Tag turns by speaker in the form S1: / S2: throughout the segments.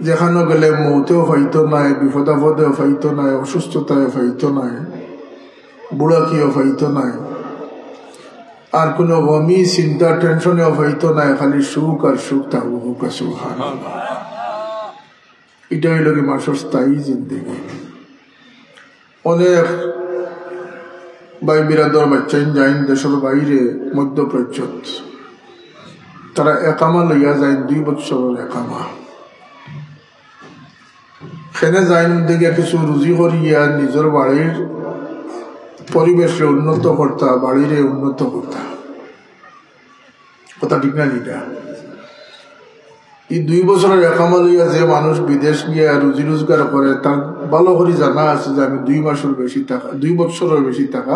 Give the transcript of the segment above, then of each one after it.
S1: যেখানে গেলে মৌতেও ফাইতো নাই, বিপদাপদেও ফাইতো নাই, অসুস্থতায় ফাইতো নাই, বুড়াকিও ফাইতো নাই, আর কোনো গমি চিন্তা টেনশনেও ফাইতো নাই, খালি সুখ আর সুখ থাকবো। হুক সুবহানাল্লাহ। এটা হইল কি মানুষের স্থায়ী জিন্দেগি। অনেক ভাই বিরাদর বাচ্চাইন যাইন দেশের বাইরে মধ্যপ্রাচ্য, তারা একামা লইয়া যায় 2 বছরের একামা। সেনে যাইন দিকে কিছু রুজি করিয়া নিজের বাড়ির পরিবেশে উন্নত করতা, বাড়িরে উন্নত করতা। কথা ঠিক না? নিটা এই 2 বছরের একামা লইয়া যে মানুষ বিদেশ গিয়া রুজি রোজগার করে, তার ভালো করে জানা আছে যে আমি 2 মাসের বেশি টাকা, 2 বছরের বেশি টাকা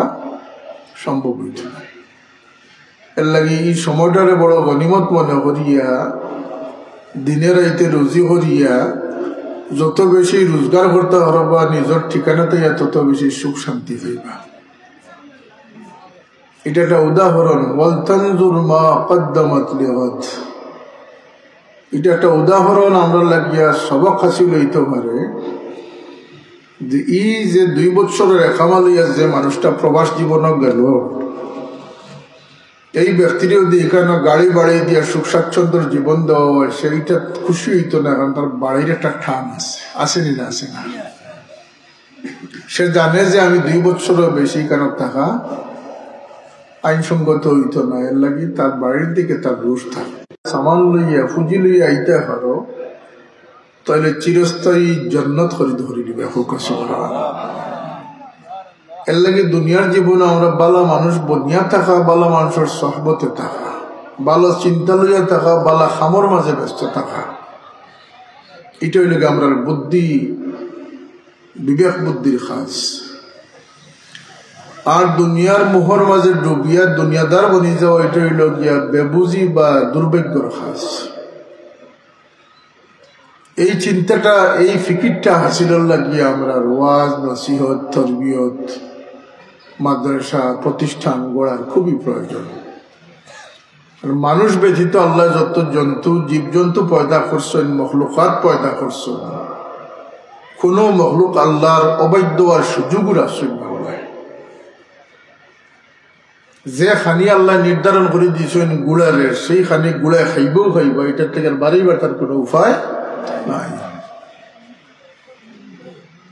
S1: সম্ভব হইত না। এর লাগে এই সময়টারে বড় গনিমত মনে করিয়া দিনে রাইতে রুজি করিয়া যত বেশি রোজগার করতে পারবা নিজের ঠিকানাতে তত বেশি সুখ শান্তি পাইবা। এটা একটা উদাহরণ। ওয়ালতানজুর মা কদ্দামাত লিগাদ, এটা একটা উদাহরণ আমরা লাগিয়া সবক হাসিল হইতে পারে যে এই যে 2 বছরের একামা লইয়া যে মানুষটা প্রবাস জীবন গেল, এই ব্যক্তির যদি এখানে গাড়ি বাড়িয়ে দিয়ে সুখ স্বাচ্ছন্দ্যের জীবন দেওয়া হয়, সেইটা খুশি হইতো না, কারণ তার বাড়ির একটা ঠান আছে, আসেনি না? আসে না? সে জানে যে আমি 2 বছরের বেশি কেন থাকা আইনসঙ্গত হইতো না। এর লাগে তার বাড়ির দিকে তার রুশ থাকে। সামান লইয়া ফুজি লইয়া আইতে পারো, তাহলে চিরস্থায়ী জান্নাত করে ধরে দিবে। হুক সুবহানাল্লাহ। এর লাগে দুনিয়ার জীবনে আমরা বালা মানুষ বনিয়া থাকা, বালা মানুষের সহবতে থাকা, বালা চিন্তা লইয়া থাকা, বালা খামর মাঝে ব্যস্ত থাকা, এটা হইল আমরা বুদ্ধি, বিবেক বুদ্ধির কাজ। আর দুনিয়ার মোহর মাঝে ডুবিয়া দুনিয়াদার বনি যাওয়া, এটা হইল গিয়া বেবুজি বা দুর্ভাগ্যর কাজ। এই চিন্তাটা, এই ফিকিরটা হাসিল লাগিয়ে আমরা ওয়াজ, নসিহত, তরবিয়ত, মাদ্রাসা প্রতিষ্ঠান গড়ার খুবই প্রয়োজন। মানুষ ব্যতীত আল্লাহ যত জন্তু জীবজন্তু পয়দা করছেন, মখলুকাত পয়দা করছেন, কোন মখলুক আল্লাহর অবৈধ আর সুযোগ রাখছেন না। যে খানি আল্লাহ নির্ধারণ করে দিয়েছেন গুড়ারে, সেই খানি গুড়ায় খাইবও খাইবা, এটার থেকে বাড়িবার তার কোনো উপায় নাই।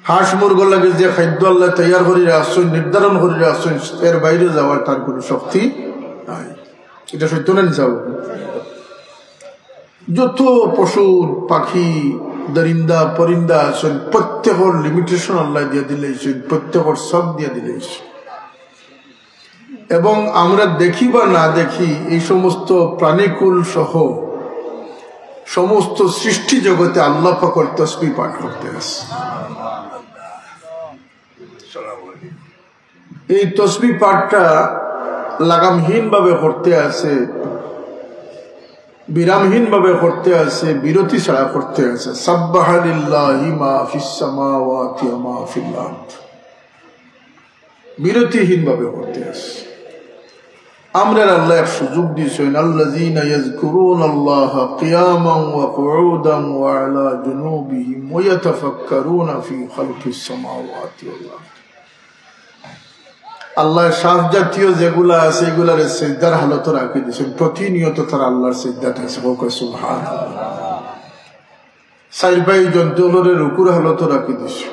S1: হাঁস মুরগ লাগে যে খাদ্য আল্লাহ তৈয়ার করে আসছেন, নির্ধারণ করে আসছেন, এর বাইরে যাওয়ার তার কোনো শক্তি নাই। এটা সত্য না? নিচাব যত পশু পাখি দরিন্দা পরিন্দা আছেন, প্রত্যেকের লিমিটেশন আল্লাহ দিয়ে দিলেছেন, প্রত্যেকের সব দিয়ে দিলেছেন। এবং আমরা দেখি বা না দেখি, এই সমস্ত প্রাণীকুল সহ সমস্ত সৃষ্টি জগতে আল্লাহ পাকের তাসবিহ পাঠ করতে আছে। এই তাসবিহ পাঠটা লাগামহীন ভাবে করতে আছে, বিরামহীন ভাবে করতে আছে, বিরতি ছাড়া করতে আছে। সাব্বাহা লিল্লাহি মা ফিস সামাওয়াতি ওয়া মা ফিল আরদ, বিরতিহীন ভাবে করতে আছে। আমরা আল্লাহ এক সুযোগ দিয়েছেন, আল্লাযীনা ইয়াযকুরুনাল্লাহা কিয়ামান ওয়া কুউদান ওয়া আলা জুনুবিহিম ওয়া ইয়াতাফাক্কারুনা ফি খালকিস সামাওয়াতি ওয়াল আরদ। আল্লাহর সাফ জাতীয় যেগুলা আছে এগুলার সিজদার হালত রাখি দিয়েছেন, প্রতিনিয়ত তারা আল্লাহর সিজদাতে আছে। সুবহানাল্লাহ। সাইরবাই জন্তুগুলোর রুকুর হালত রাখি দিয়েছে।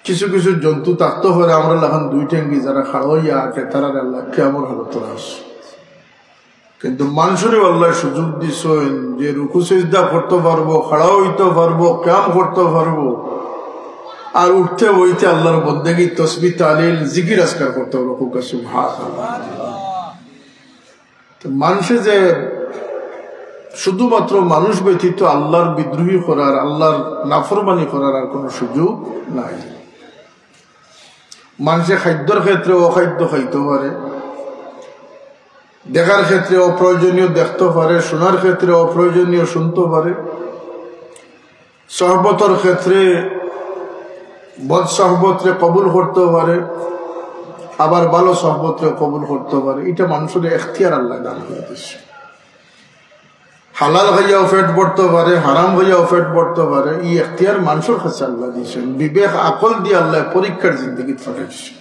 S1: কিছু কিছু জন্তু থাকতে পারে আমরা এখন 2 ঠ্যাঙ্গি যারা খাড়াইয়া আঁকে, তারা আল্লাহ কেমন হালত আছে। কিন্তু মানুষের আল্লাহ সুযোগ দিয়েছেন যে রুকু সিজদা করতে পারবো, খাড়া হইতে পারবো, কাম করতে পারবো, আর উঠতে বইতে আল্লাহর বন্দেগী তসবিহ তাহলিল জিকির আজকার করতে পারবো। সুবহানাল্লাহ। মানুষে যে শুধুমাত্র মানুষ ব্যতীত আল্লাহর বিদ্রোহী করার, আল্লাহর নাফরমানি করার আর কোনো সুযোগ নাই। মানুষের খাদ্যের ক্ষেত্রে অখাদ্য খাইতে পারে, দেখার ক্ষেত্রে অপ্রয়োজনীয় দেখতে পারে, শোনার ক্ষেত্রে অপ্রয়োজনীয় শুনতে পারে, সহবতের ক্ষেত্রে বদ সহবতরে কবুল করতে পারে, আবার ভালো সহবতরে কবুল করতে পারে। এটা মানুষের এখতিয়ার আল্লাহ দান করে দিচ্ছে। হালাল খাইয়াও পেট ভরতে পারে, হারাম খাইয়াও পেট ভরতে পারে। এই এখতিয়ার মানুষের কাছে আল্লাহ দিয়েছেন, বিবেক আকল দিয়ে আল্লাহ পরীক্ষার জিন্দগি পাঠাইছেন।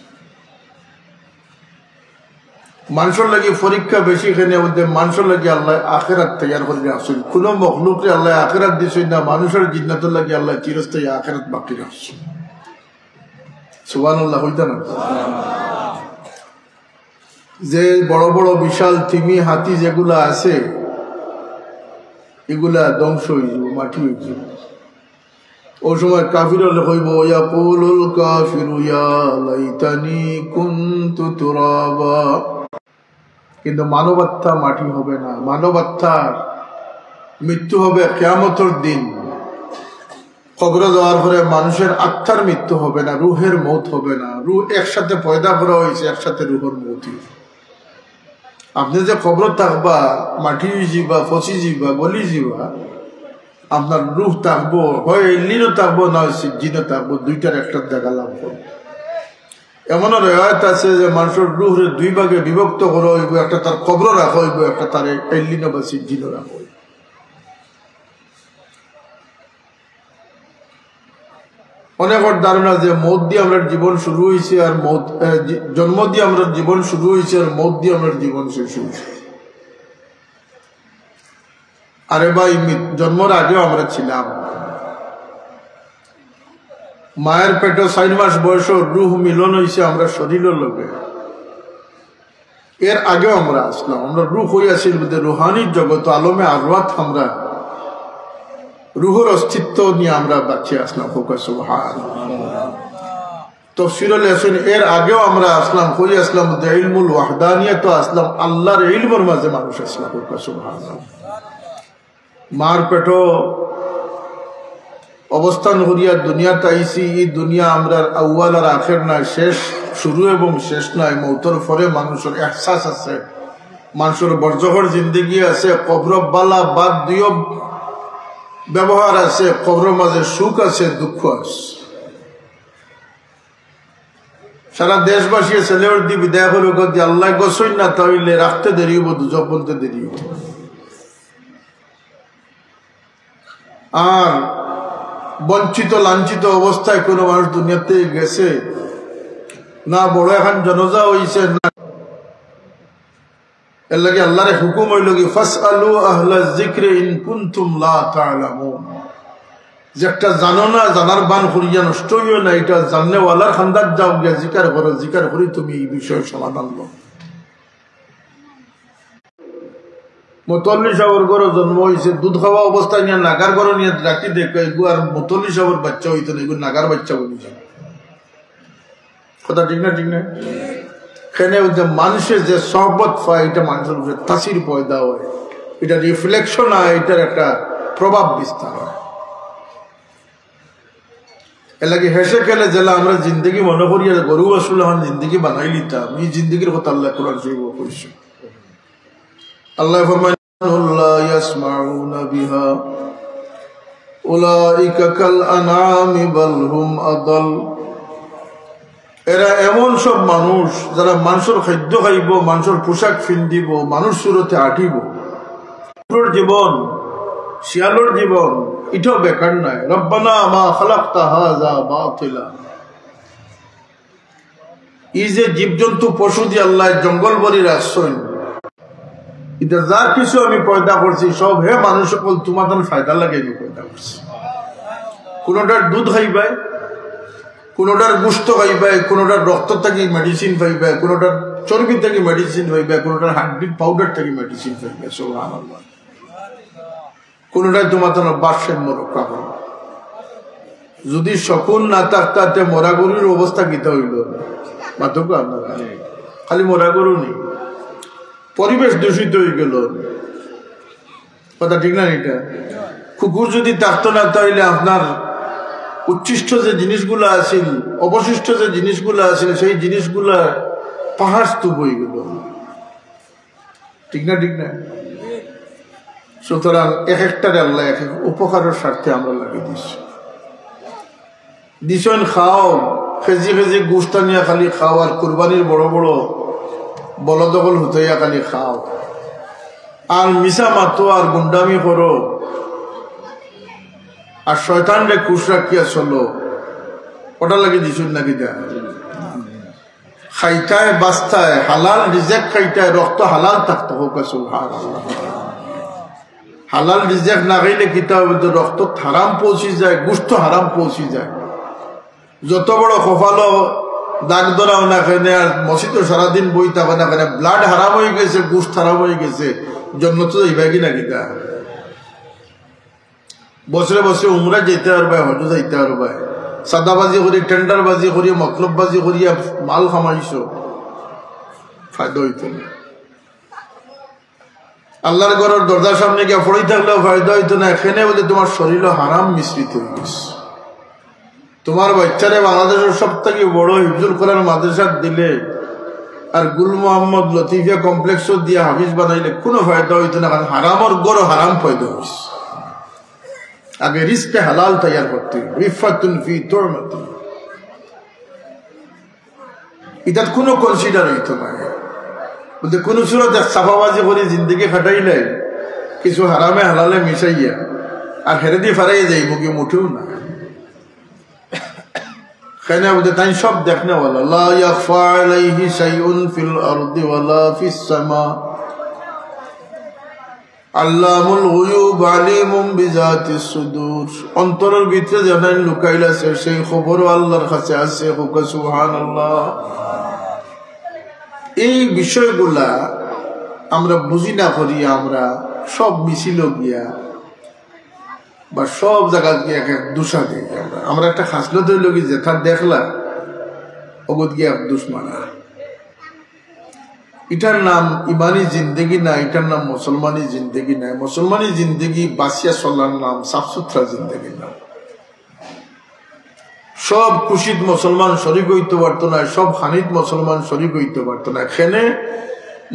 S1: মানুষের লাগি পরীক্ষা বেশি এখানে মধ্যে মানুষের লাগি আল্লাহ আখেরাত তৈয়ার করে রাখছেন। কোন মখলুকরে আল্লাহ আখেরাত দিয়েছেন না, মানুষের জিন্নাতের লাগি আল্লাহ চিরস্থায়ী আখেরাত বাকি রাখছেন। সুবহানাল্লাহ হইতা না? যে বড় বড় বিশাল তিমি হাতি যেগুলা আছে এগুলা ধ্বংস হয়ে যাব, মাটি হয়ে যাব। ওই সময় কাফির হইব ইয়াকুলুল কাফিরু ইয়া লাইতানি কুনতু তুরাবা। কিন্তু মানবাত্মা মাটি হবে না, মানবাত্মার মৃত্যু হবে কিয়ামতের দিন। কবরে যাওয়ার পরে মানুষের আত্মার মৃত্যু হবে না, রুহের মৌত হবে না। রুহ একসাথে পয়দা করা হয়েছে, একসাথে রুহের মৌত। আপনি যে কবর থাকবা, মাটি যাবা, ফসি যাবা, গলি যাবা, আপনার রুহ থাকবো, হয় এলিনও থাকবো না সিজিনও থাকবো, দুইটার একটা দেখা লাগবো। এমনও রেওয়ায়ত আছে যে মানুষের রুহরে দুই ভাগে বিভক্ত করা হইব, একটা তার কবর রাখা হইব, একটা তার এলিনও বা সিজিনও রাখা হইব। অনেকের ধারণা যে মৌত দিয়ে আমরা জীবন শুরু হয়েছে, আর মৌত জন্ম দিয়ে আমরা জীবন শুরু হয়েছে, আর মৌত দিয়ে আমরা জীবন শেষ হয়েছে। আরে ভাই, জন্মের আগেও আমরা ছিলাম। মায়ের পেটে 4 মাস বয়স রুহ মিলন হয়েছে আমরা শরীরের লোকে, এর আগেও আমরা আসলাম। আমরা রুহ হইয়াছি রুহানির জগৎ আলমে আরওয়াত, আমরা রুহের অস্তিত্ব নিয়ে আমরা বাঁচিয়ে আসলাম। তাফসীরুল হাসান এর আগেও আমরা আসলাম, কই আসলাম? ইলমুল ওয়াহদানিয়াত আসলাম, আল্লাহর ইলমের মাঝে মানুষ আসলাম। সুবহানাল্লাহ। মার পেটো অবস্থান করিয়া দুনিয়াতে আইসি। এই দুনিয়া আমরা আউয়াল আর আখের নাই, শেষ শুরু এবং শেষ নাই। মৌতের পরে মানুষের এহসাস আছে, মানুষের বরজখর জিন্দগি আছে, কবর বালা বাদ দিও ব্যবহার আছে, কবরের মাঝে সুখ আছে, দুঃখ আছে। সারা দেশবাসী ছেলের দি বিদায় করে আল্লাহ গোসই না, তাহলে রাখতে দেরি হবো, দুজক বলতে দেরি হবো। আর বঞ্চিত লাঞ্ছিত অবস্থায় কোনো মানুষ দুনিয়াতে গেছে না, বড় এখন জনজা হইছে না। এর লাগে আল্লাহর হুকুম হইল কি ফাসআলু আহলাজ যিকরি ইন কুনতুম লা তা'লামুন। যেটা জানো না, জানার বান করিয়া নষ্ট হইও না, এটা জাননেওয়ালার খান্দাত যাও গিয়া জিকার করো, জিকার করি তুমি এই বিষয়ের সমাধান লো। মুতল্লি সাহর ঘরে জন্ম হয়েছে, দুধ খাওয়া অবস্থায় নিয়ে নাগার ঘরে নিয়ে রাখি দেখো, এগু আর মুতল্লি সাহর বাচ্চা হইতো না, এগুলো নাগার বাচ্চা বলি যায়। কথা ঠিক না? ঠিক না? এখানে মানুষের যে সহবত পায়, এটা মানুষের উপরে তাসির পয়দা হয়, এটা রিফ্লেকশন হয়, এটার একটা প্রভাব বিস্তার হয়। এর লাগে হেসে খেলে জেলা আমরা জিন্দগি মনে করি আর গরু আসলে এখন জিন্দগি বানাই লিতাম। এই জিন্দগির কথা আল্লাহ কোরআন শরীফে কইছে। আল্লাহ ফরমায় লা ইয়াসমাউনা বিহা উলাইকা কাল আনামি বাল হুম আদাল। এরা এমন সব মানুষ যারা মানুষের খাদ্য খাইব, মানুষের পোশাক ফিন্দিব, মানুষ সুরতে আটিব, জীবন শিয়ালোর জীবন এটাও বেকার নাই। রব্বানা মা খালাকতা হাযা বাতিলা। এই যে জীবজন্তু পশু দিয়ে আল্লাহ জঙ্গল বলি রাখছেন, এটা যা কিছু আমি পয়দা করছি সব হে মানুষ সকল তোমাদের ফায়দা লাগে আমি পয়দা করছি। কোনটার দুধ খাইবাই, কোনটার গোশত খাইবাই, কোনটার রক্ত থেকে মেডিসিন পাইবে, কোনটার চর্বি থেকে মেডিসিন পাইবে, কোনটার হাড্ডির পাউডার থেকে মেডিসিন পাইবে। সুবহানাল্লাহ। কোনটাই তোমাদের ভারসাম্য রক্ষা করবে। যদি শকুন না থাকতে মরা গরুর অবস্থা কিতা হইল? মাত্র আপনারা খালি মরা গরু নেই, পরিবেশ দূষিত হয়ে গেল। কথা ঠিক না? এটা কুকুর যদি থাকতো না, তাহলে আপনার উচ্ছিষ্ট যে জিনিসগুলো আছিল, অবশিষ্ট যে জিনিসগুলো আছিল, সেই জিনিসগুলা পাহাড় স্তূপ হয়ে গেল। ঠিক না? ঠিক না? সুতরাং এক একটার আল্লাহ এক এক উপকারের স্বার্থে আমরা লাগিয়ে দিছেন। খাও, খেজি খেজি গোস্তা নিয়ে খালি খাও, আর কুরবানির বড় বড় বলদগল হুতাইয়া খালি খাও, আর মিশা মাতো আর গুন্ডামি করো আর শয়তান রে খুশ রাখিয়া চলো, ওটা লাগে দিছুন নাকি দেয়া খাইতায় বাস্তায় হালাল রিজেক খাইতায় রক্ত হালাল থাকতে হোক। সুবহানাল্লাহ। হালাল রিজেক না খাইলে কিতাব রক্ত হারাম পৌঁছি যায়, গোশত হারাম পৌঁছি যায়। যত বড় কপালো দাগ ধরাও না কেন আর মসজিদ সারাদিন বই থাকো না কেন, ব্লাড হারাম হয়ে গেছে, গোশত হারাম হয়ে গেছে, জন্নত যাইবা কি না কিতা বছরে বছরে উমরা যেতে পারবে, হজ যাইতে পারবে, সাদাবাজি করি টেন্ডারবাজি করি মতলববাজি করিয়া মাল খামাইছ, ফায়দা হইত না। আল্লাহর ঘরের দরজার সামনে গিয়ে পড়ে থাকলেও ফায়দা হইতো না। এখানে বলে তোমার শরীর হারাম মিশ্রিত হয়ে গেছে। তোমার বাচ্চারে বাংলাদেশের সব থেকে বড় হিফজুল কোরআন মাদ্রাসা দিলে আর গুল মোহাম্মদ লতিফিয়া কমপ্লেক্স দিয়ে হাফিজ বানাইলে কোনো ফায়দা হইতো না, কারণ হারামর গড় হারাম ফায়দা হয়েছে। আগে রিস্কে হালাল তৈয়ার করতে রিফাতুন ফি তুরমাতি, এটা কোনো কনসিডার হইতো না। বলতে কোন সুরত সাফাবাজি করে জিন্দগি খাটাইলে কিছু হারামে হালালে মিশাইয়া আর হেরে দিয়ে ফারাইয়া যাই মুখে মুঠেও না। কেন বলতে তাই সব দেখনে ওয়ালা লা ইয়াখফা আলাইহি শাইউন ফিল আরদি ওয়ালা ফিস সামা আল্লামুল গুয়ুব আলিমুম বিজাতিস সুদূর। অন্তরের ভিতরে যেখানে লুকাইল আছে সেই খবরও আল্লাহর কাছে আছে। সুবহানাল্লাহ। এই বিষয়গুলা আমরা বুঝি না করি, আমরা সব মিছিল গিয়া বা সব জায়গা গিয়ে দোষা দিই। আমরা একটা খাসলত হইল কি যেটা দেখলা অগত গিয়া দুশ্মানা, এটার নাম ইমানি জিন্দগি না, এটার নাম মুসলমানি জিন্দগি না। মুসলমানি জিন্দগি বাসিয়া চলার নাম, সাফ সুতরা জিন্দগির নাম। সব খুশিত মুসলমান শরীক হইতে পারতো না, সব হানিত মুসলমান শরীক হইতে পারতো না। এখানে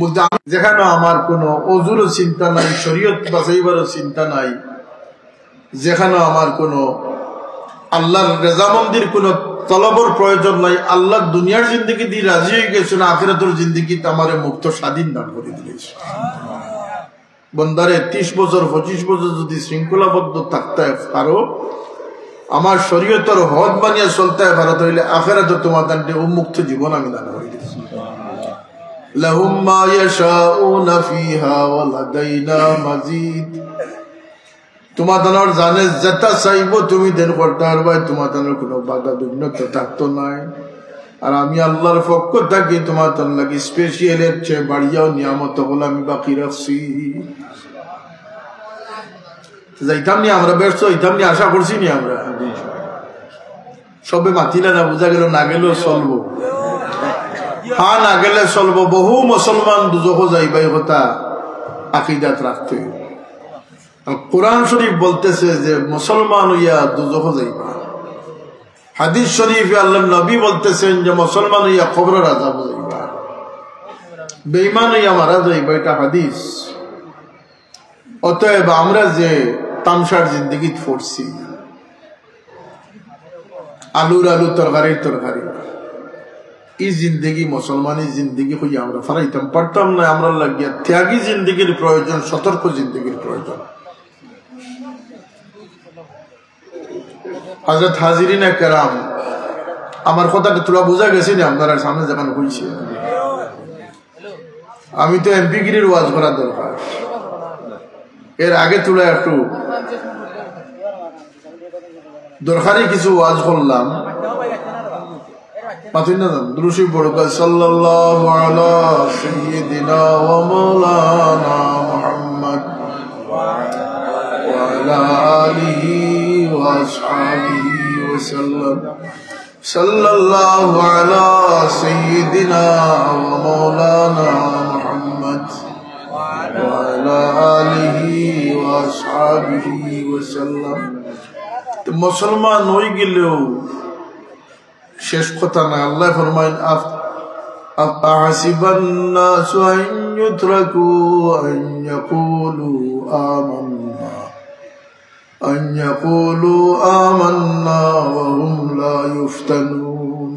S1: বলতে যেখানে আমার কোনো অজুরও চিন্তা নাই, শরীয়ত বাঁচাইবারও চিন্তা নাই, যেখানে আমার কোনো আল্লাহর রেজামন্দির কোনো তলবর প্রয়োজন নাই, আল্লাহ দুনিয়ার জিন্দগি দিয়ে রাজি হয়ে গেছে না, আখিরাতের জিন্দগিতে আমার মুক্ত স্বাধীন দান করে দিয়েছে। বন্দারে 30 বছর 25 বছর যদি শৃঙ্খলাবদ্ধ থাকতে পারো, আমার শরীয়তের হদ বানিয়ে চলতে ভারত হইলে আখিরাতে তোমার দানটি উন্মুক্ত জীবন আমি দান করে দিয়েছি। লাহুম মা ইয়াশাউনা ফিহা ওয়া লাদাইনা মাজিদ। তোমার দানোর জানে যেটা চাইব তুমি দেন করতে পারবে, তোমার দানোর কোনো বাধা বিঘ্ন থাকতো নাই। আর আমি আল্লাহর পক্ষ থাকি তোমার তার লাগি স্পেশালের চেয়ে বাড়িয়াও নিয়ামত হল আমি বাকি রাখছি। যাইতাম নি আমরা ব্যস্ত হইতাম নি, আশা করছি নি আমরা সবে মাতিলে না, বোঝা গেল না গেলেও চলবো। হ্যাঁ না গেলে চলবো। বহু মুসলমান দুজখ যাইবাই কথা আকীদাত রাখতে। কোরআন শরীফ বলতেছে যে মুসলমান হইয়া দুজখ যাইবা। হাদিস শরীফে আল্লাহ নবী বলতেছেন যে মুসলমান হইয়া কবরের আযাব যাইবা, বেঈমান হইয়া মারা যাইবা, এটা হাদিস। অতএব আমরা যে তামসার জিন্দগি পড়ছি, আলুর আলু তরকারির তরকারি, এই জিন্দগি মুসলমানি জিন্দগি হইয়া আমরা ফারাইতাম পারতাম না। আমরা লাগিয়া ত্যাগী জিন্দগির প্রয়োজন, সতর্ক জিন্দগির প্রয়োজন। হযরত হাজিরিনে কেরাম, আমার কথাটা তোরা বোঝা গেছে না আপনারা সামনে যখন হইছে। আমি তো এমপি গিরির ওয়াজ করার দরকার, এর আগে তোরা একটু দরকারি কিছু ওয়াজ করলাম। মাতুই না দুরূদ পড়ো, সাল্লাল্লাহু আলা সাইয়্যিদিনা ওয়া মাওলানা মুহাম্মদ ওয়া আলা আলিহি ওয়া আসহাবিহি ওয়া সাল্লাম। সাল্লাল্লাহু আলা সাইয়্যিদিনা ওয়া মাওলানা মুহাম্মদ ওয়া আলা আলিহি ওয়া আসহাবিহি ওয়া সাল্লাম। তো মুসলমান হয়ে গেলেও শেষ কথা না। আল্লাহ ফরমায়েন আফাহাসিবান নাসু আন ইউতরাকু আন ইয়াকুলু আমান্না ওয়া হুম লা ইফতানুন।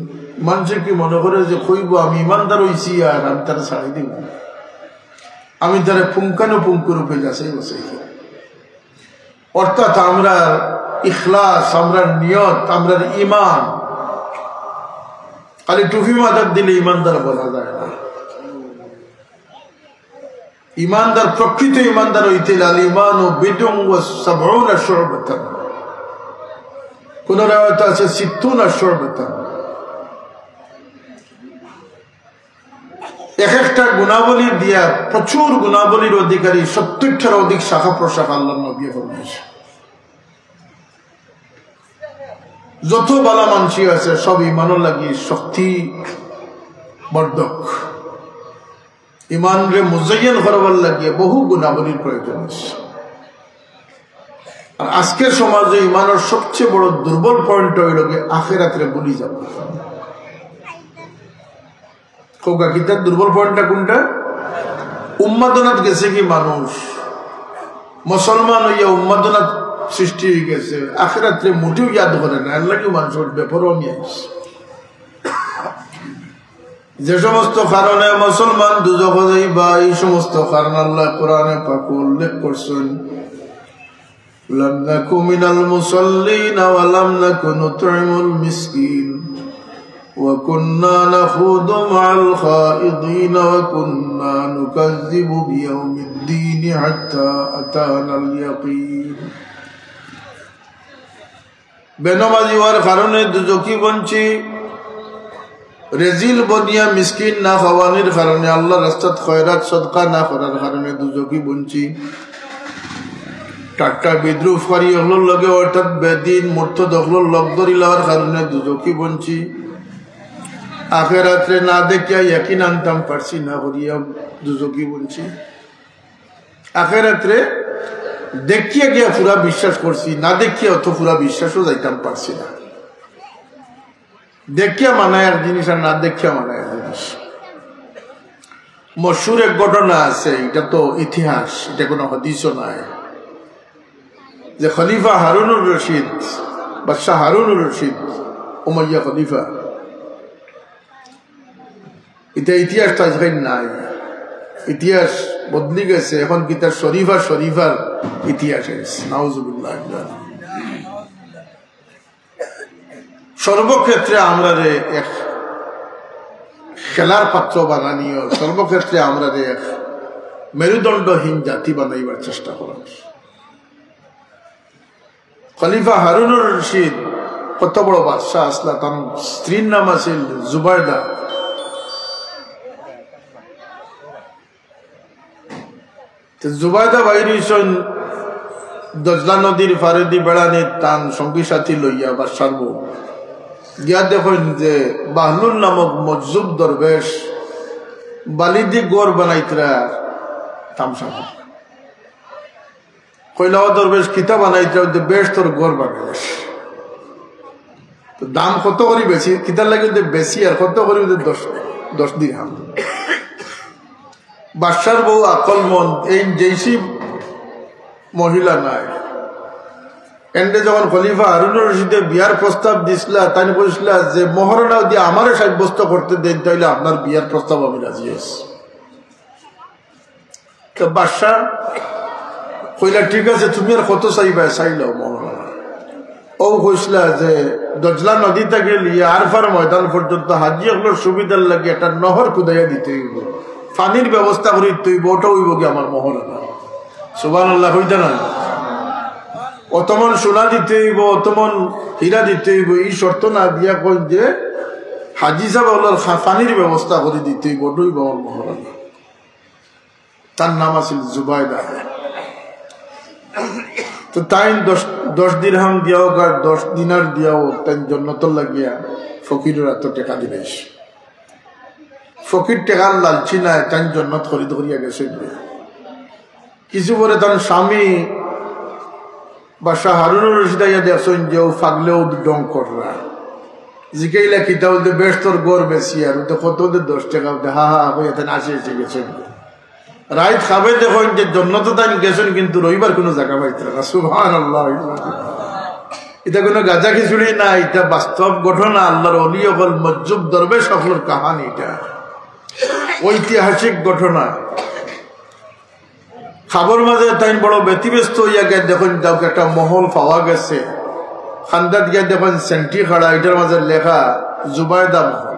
S1: মানুষ কি মনে করে যে কইব আমি ইমানদার হইছি আর আমি তার ছাড়ি দিব। আমি তারা পুঙ্খানুপুঙ্খ রূপে যাচাই বাছাই করি। অর্থাৎ আমরা ইখলাস, আমরা নিয়ত, আমরা ইমান, খালি টুপি মাথার দিলে ইমানদার বলা যায় না। ইমানদার, প্রকৃত ইমানদার হইতে আল ইমান ও বিদুন ওয়া সাবউনা শু'বাতান, কোন রাওয়াতে আছে 60 শু'বাতান। এক একটা গুণাবলী দিয়া প্রচুর গুণাবলীর অধিকারী 70টার অধিক শাখা প্রশাখা আল্লাহর নবী ফরমাইছে। যত বালা মানসি আছে সব ইমানের লাগি শক্তি বর্ধক, ইমান রে মুজাইয়ান করবার লাগিয়ে বহু গুণাবলীর প্রয়োজন আছে। আর আজকের সমাজে ইমানের সবচেয়ে বড় দুর্বল পয়েন্ট হইল আখিরাতে ভুলি যাব। কোকা কিতার দুর্বল পয়েন্টটা কোনটা? উম্মাদনাত গেছে কি মানুষ, মুসলমান হইয়া উম্মাদনাত সৃষ্টি হয়ে গেছে, আখিরাতে মোটেও ইয়াদ করে না। আল্লাহ কি মানুষের ব্যাপারও আমি আইছি। যে সমস্ত কারণে মুসলমান দুজখে যাইবা, এই সমস্ত কারণ আল্লাহ কোরআনে পাকে উল্লেখ করছেন। লাম নাকু মিনাল মুসাল্লিন ওয়া লাম নাকু নুতইমুল মিসকিন ওয়া কুন্না নাখুদু মা'আল খাইদিন ওয়া কুন্না নুকাযযিবু বিয়াউমিদ্দিন হাত্তা আতানাল ইয়াকিন। বেনামাজি হওয়ার কারণে দুজখী বঞ্চি, রেজিল বনিয়া মিসকিন না খাওয়ানির কারণে, আল্লাহ রাস্তাত খয়রাত সদকা না করার কারণে দুজখী বঞ্চি, টাট্টা বিদ্রুপ করি হলোর লগে অর্থাৎ বেদিন মুর্তদ হলোর লগ ধরি লওয়ার কারণে দুজখী বঞ্চি, আখিরাতে না দেখিয়া ইয়াকিন আনতাম পারছি না করিয়া দুজখী বঞ্চি, আখিরাতে দেখিয়া গিয়া পুরা বিশ্বাস করছি, না দেখিয়া অত পুরা বিশ্বাসও যাইতাম পারছি না। দেখিয়া মানায় এক জিনিস আর না দেখিয়া মানায় এক জিনিস। মশহুর এক ঘটনা আছে, এটা তো ইতিহাস, এটা কোনো হাদিসও নাই, যে খলিফা হারুনুর রশিদ, বাদশাহ হারুনুর রশিদ উমাইয়া খলিফা, এটা ইতিহাসটা আজকাল নাই, ইতিহাস বদলি গেছে, এখন কি তার শরীফার ইতিহাস আছে। নাউজুবিল্লাহ। সর্বক্ষেত্রে আমরা এক খেলার পাত্র বানানিও, সর্বক্ষেত্রে আমরা এক মেরুদণ্ডহীন জাতি বানাইবার চেষ্টা করার। খলিফা হারুনুর রশিদ কত বড় বাদশাহ আসলা, তার স্ত্রীর নাম আছিল জুবাইদা। জুবাইদা বাইর হইছেন দজলা নদীর ফারেদি বেড়ানি তান সঙ্গী সাথী লইয়া বাদশার বউ গিয়া দেখেন যে বাহলুল নামক মজজুব দরবেশ বালিদি গড় বানাইতরা তামসা কইলা দরবেশ কিতা বানাইতরা বেশ তোর গড় বানাইস, তো দাম কত করি বেশি, কিতার লাগে বেশি আর কত করি 10 দিরহাম। বাদশার বউ আকল মন, এই যেইসি মহিলা নাই। এন্ডে যখন খলিফা হারুনুর রশিদে বিয়ার প্রস্তাব দিছিলা, তাই বলছিলা যে মহারণা দিয়ে আমারে সাব্যস্ত করতে দেন, তাইলে আপনার বিয়ার প্রস্তাব আমি রাজি আছি। তো বাদশা কইলা ঠিক আছে, তুমি আর কত চাইবা চাইলাও মহারণা। ও কইসলা যে দজলা নদী থেকে লিয়ে আরফার ময়দান পর্যন্ত হাজি হলোর সুবিধার লাগে একটা নহর খুদাইয়া দিতে হইব, পানির ব্যবস্থা করে দিতে হইব, ওটা হইব কি আমার মহারণা। সুবহানাল্লাহ হইতে না, অতমন সোনা দিতে হইব, অতমন হীরা দিতে হইব, এই শর্ত না দিয়া কই যে হাজি সাহেব হলোর পানির ব্যবস্থা করে দিতে হইব, ওটা হইব আমার মহারণা। তার নাম আছিল জুবাইদা। তো তাই 10 দিরহাম দিয়াও আর 10 দিনার দিয়াও তাই জন্নতর লাগিয়া ফকিরের এত টাকা দিলাইস। ফকির টেকার লালচি নাই, তাই জন্নত খরিদ করিয়া গেছে। কিছু পরে তার স্বামী বাদশাহ হারুনুর রশিদ আইয়া দেখছেন যে ও ফাগলেও ডং কররা, জিকাইলা কিতা বলতে বেশ তোর গড় বেশি, আর তো কত 10 টাকা, হা হা হইয়া তাই আসে এসে গেছেন। রাইত খাবে দেখেন যে জন্নত তাই গেছেন, কিন্তু রইবার কোনো জায়গা পাইতে না। সুবহানাল্লাহ। এটা কোনো গাজা খিচুড়ি না, এটা বাস্তব ঘটনা, আল্লাহর ওলি হল মজ্জুব দরবেশ সকলের কাহানি, এটা ঐতিহাসিক ঘটনা। খাবার মাঝে তাই বড় ব্যতিব্যস্ত হইয়া গিয়ে দেখুন যাকে একটা মহল পাওয়া গেছে, খান্দাত গিয়ে দেখুন সেন্টি খাড়া, এটার মাঝে লেখা জুবাইদা মহল।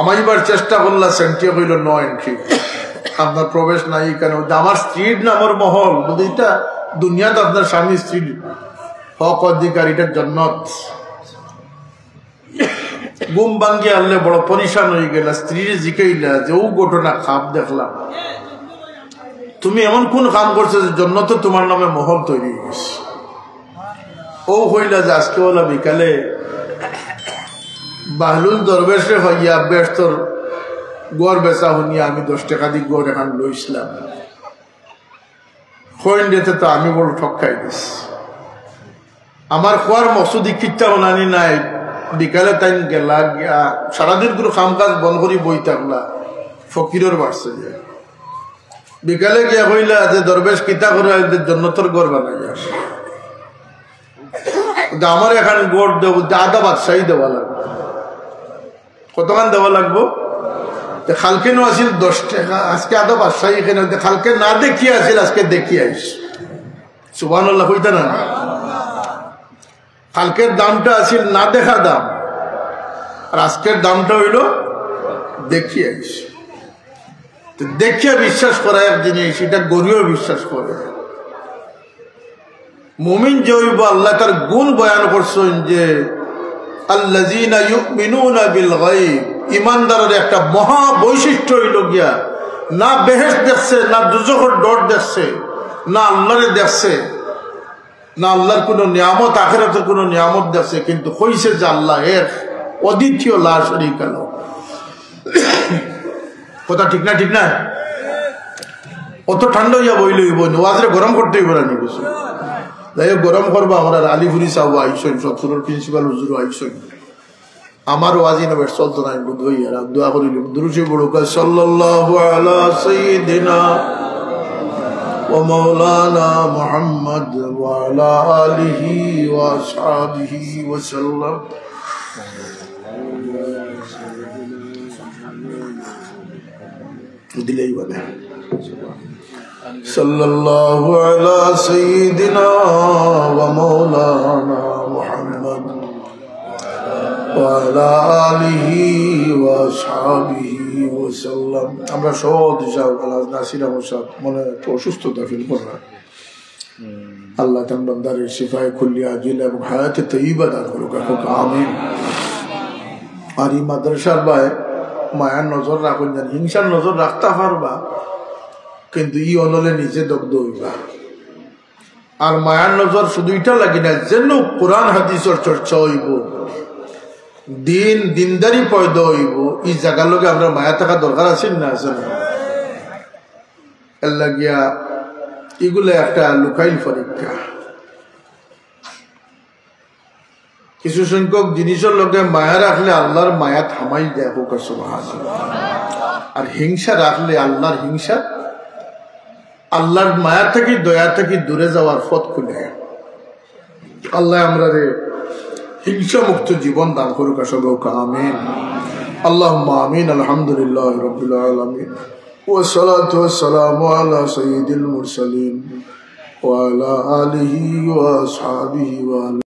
S1: আমার এবার চেষ্টা করলা, সেন্টি হইল নো এন্ট্রি, আপনার প্রবেশ নাই। কেন? আমার স্ত্রীর নামের মহল, এটা দুনিয়াতে আপনার স্বামী স্ত্রীর হক অধিকার, এটার জন্নত। ঘুম ভাঙ্গি আনলে বড় পরিশান হয়ে গেল, স্ত্রীর জিকাইলা যে ও ঘটনা খাপ দেখলাম, তুমি এমন কোন কাম করছো যে জন্য তো তোমার নামে মহল তৈরি হয়ে গেছে। ও হইলা যে আজকে হলো বিকালে বাহলুল দরবেশে হইয়া বেশ তোর গড় বেচা শুনিয়া আমি 10 টাকা দিয়ে গড় এখান লইছিলাম, হইন দিতে তো আমি বড় ঠকাই দিস। আমার খোয়ার মকসুদি কিচ্ছা হনানি নাই। বিকালে তাই গেলা, গিয়া সারাদিন কোনো কাম কাজ বন্ধ করি বই থাকলা, ফকিরের বাড়ছে যে বিকালে গিয়া হইলা যে দরবেশ কিতা করে জন্য তোর গড় বানাই আস, আমার এখানে গড় দেব আদা বাদশাহী দেওয়া লাগবে। কতখান দেওয়া লাগবো? খালকে নো আসিল 10 টাকা, আজকে আদা বাদশাহী এখানে খালকে না দেখিয়ে আসিল, আজকে দেখিয়ে আইস। সুবহানাল্লাহ কইতা না? কালকের দামটা আসিল না দেখা দাম, আর আজকের দামটা হইল দেখিয়ে আইস। দেখিয়া বিশ্বাস করা এক জিনিস, এটা গরিও বিশ্বাস করে। মুমিন যে হইব, আল্লাহ তার গুণ বয়ান করছেন যে আল্লাযীনা ইউমিনুনা বিল গায়ব, ইমানদারের একটা মহা বৈশিষ্ট্য হইল গিয়া না বেহেশত দেখছে, না দুজখের ডর দেখছে, না আল্লাহরে দেখছে, না আল্লাহর কোন নিয়ামত, আখিরাতের কোন নিয়ামত দেখছে, কিন্তু কইছে যে আল্লাহ এর অদ্বিতীয় লা শারীকা লাহু। কথা ঠিক না? ঠিক না? অত ঠান্ডা হইয়া বইল হইব, ওয়াজরে গরম করতে হইব না কিছু। যাই হোক, গরম করবো আমরা আলিপুরি সাহু আইসইন, সত্তরের প্রিন্সিপাল হুজুর আইসইন। আমার ওয়াজি নবে চলতো না, বুধ হইয়া দোয়া করিল দুরুশি বড়ুকা সাল্লাল্লাহু আলা সাইয়্যিদিনা ওয়া মাওলানা মুহাম্মদ ওয়া আলা আলিহি ওয়া আসহাবিহি ওয়া সাল্লাম। দিলেই বলে সাল্লাল্লাহু আলা সাইয়্যিদিনা ওয়া মাওলানা মুহাম্মদ ওয়া আলা আলিহি ওয়া আসহাবিহি ওয়া সাল্লাম। আমরা সদ হিসাব নাসির আহমদ সাহেব মনে অসুস্থতা ফিল করলাম, আল্লাহ তার বান্দারের শিফায়ে কুল্লি আজিল এবং হায়াতে তয়্যিবা দান করুক, আমিন। আর এই মাদ্রাসার ভাই মায়ার নজর রাখুন, জানি হিংসার নজর রাখতে পারবা, কিন্তু ই অনলে নিজে দগ্ধ হইবা। আর মায়ার নজর শুধু এটা লাগি না, যেন কোরআন হাদিসের চর্চা হইব, দিনদারি পয়দা হইব, এই জায়গার লগে আমরা মায়া থাকা দরকার আছে না? আছে না? এর লাগিয়া এগুলো একটা লুকাইল পরীক্ষা। কিছু সংখ্যক জিনিসের লগে মায়া রাখলে আল্লাহর মায়া থামাই দেয়, আর হিংসা রাখলে আল্লাহর হিংসা, আল্লাহর মায়া থেকে দয়া থেকে দূরে যাওয়ার পথ খুলে। আল্লাহ আমরা রে হিংসা মুক্ত জীবন দান করুক, আমিন। আল্লাহুম্মা আমিন। আলহামদুলিল্লাহি রাব্বিল আলামিন ওয়া সলাতু ওয়াস সালামু আলা সাইয়্যিদিল মুরসালিন ওয়া আলা আলিহি ওয়া আসহাবিহি ওয়া